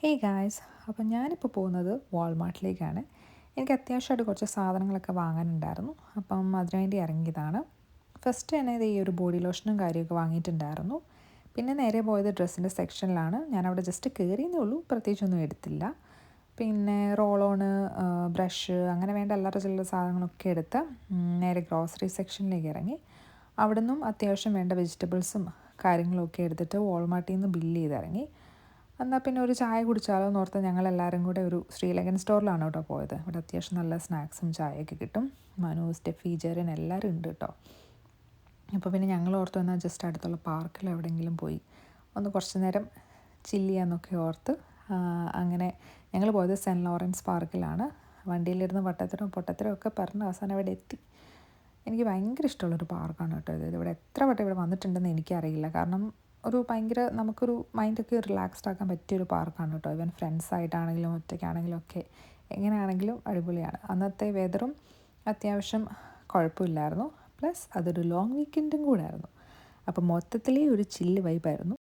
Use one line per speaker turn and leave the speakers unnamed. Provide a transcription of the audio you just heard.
Hey guys, അപ്പം ഞാനിപ്പോൾ പോകുന്നത് വാൾമാർട്ടിലേക്കാണ്. എനിക്ക് അത്യാവശ്യമായിട്ട് കുറച്ച് സാധനങ്ങളൊക്കെ വാങ്ങാനുണ്ടായിരുന്നു. അപ്പം അതിനുവേണ്ടി ഇറങ്ങിയതാണ്. ഫസ്റ്റ് തന്നെ ഇത് ഈ ഒരു ബോഡി ലോഷനും കാര്യമൊക്കെ വാങ്ങിയിട്ടുണ്ടായിരുന്നു. പിന്നെ നേരെ പോയത് ഡ്രസ്സിൻ്റെ സെക്ഷനിലാണ്. ഞാനവിടെ ജസ്റ്റ് കയറിയെന്നേ ഉള്ളൂ, പ്രത്യേകിച്ചൊന്നും എടുത്തില്ല. പിന്നെ റോളോണ്, ബ്രഷ്, അങ്ങനെ വേണ്ട അല്ലറ ചില്ലറ സാധനങ്ങളൊക്കെ എടുത്ത് നേരെ ഗ്രോസറി സെക്ഷനിലേക്ക് ഇറങ്ങി. അവിടെ നിന്നും അത്യാവശ്യം വേണ്ട വെജിറ്റബിൾസും കാര്യങ്ങളൊക്കെ എടുത്തിട്ട് വാൾമാർട്ടിൽ നിന്ന് ബില്ല് ചെയ്തിറങ്ങി. എന്നാൽ പിന്നെ ഒരു ചായ കുടിച്ചാലോ എന്നോർത്ത് ഞങ്ങളെല്ലാവരും കൂടെ ഒരു ശ്രീലങ്കൻ സ്റ്റോറിലാണ് കേട്ടോ പോയത്. ഇവിടെ അത്യാവശ്യം നല്ല സ്നാക്സും ചായയൊക്കെ കിട്ടും. മനു, സ്റ്റെഫി, ജെറിൻ എല്ലാവരും ഉണ്ട് കേട്ടോ. അപ്പോൾ പിന്നെ ഞങ്ങൾ ഓർത്ത് എന്നാൽ ജസ്റ്റ് അടുത്തുള്ള പാർക്കിൽ എവിടെയെങ്കിലും പോയി ഒന്ന് കുറച്ച് നേരം ചില്ല് ചെയ്യാമെന്നൊക്കെ ഓർത്ത് അങ്ങനെ ഞങ്ങൾ പോയത് സെൻറ്റ് ലോറൻസ് പാർക്കിലാണ്. വണ്ടിയിലിരുന്ന് വട്ടത്തിനും പൊട്ടത്തിനും ഒക്കെ പറഞ്ഞ് അവസാനം അവിടെ എത്തി. എനിക്ക് ഭയങ്കര ഇഷ്ടമുള്ളൊരു പാർക്കാണ് കേട്ടോ ഇത്. ഇവിടെ എത്ര വട്ടം ഇവിടെ വന്നിട്ടുണ്ടെന്ന് എനിക്കറിയില്ല. കാരണം ഒരു ഭയങ്കര നമുക്കൊരു മൈൻഡൊക്കെ റിലാക്സ്ഡ് ആക്കാൻ പറ്റിയൊരു പാർക്കാണ് കേട്ടോ. ഈവൻ ഫ്രണ്ട്സായിട്ടാണെങ്കിലും ഒറ്റയ്ക്കാണെങ്കിലും ഒക്കെ എങ്ങനെയാണെങ്കിലും അടിപൊളിയാണ്. അന്നത്തെ വെതറും അത്യാവശ്യം കുഴപ്പമില്ലായിരുന്നു. പ്ലസ് അതൊരു ലോങ് വീക്കെൻഡും കൂടെ ആയിരുന്നു. അപ്പോൾ മൊത്തത്തിലേ ഒരു ചില്ല് വൈബായിരുന്നു.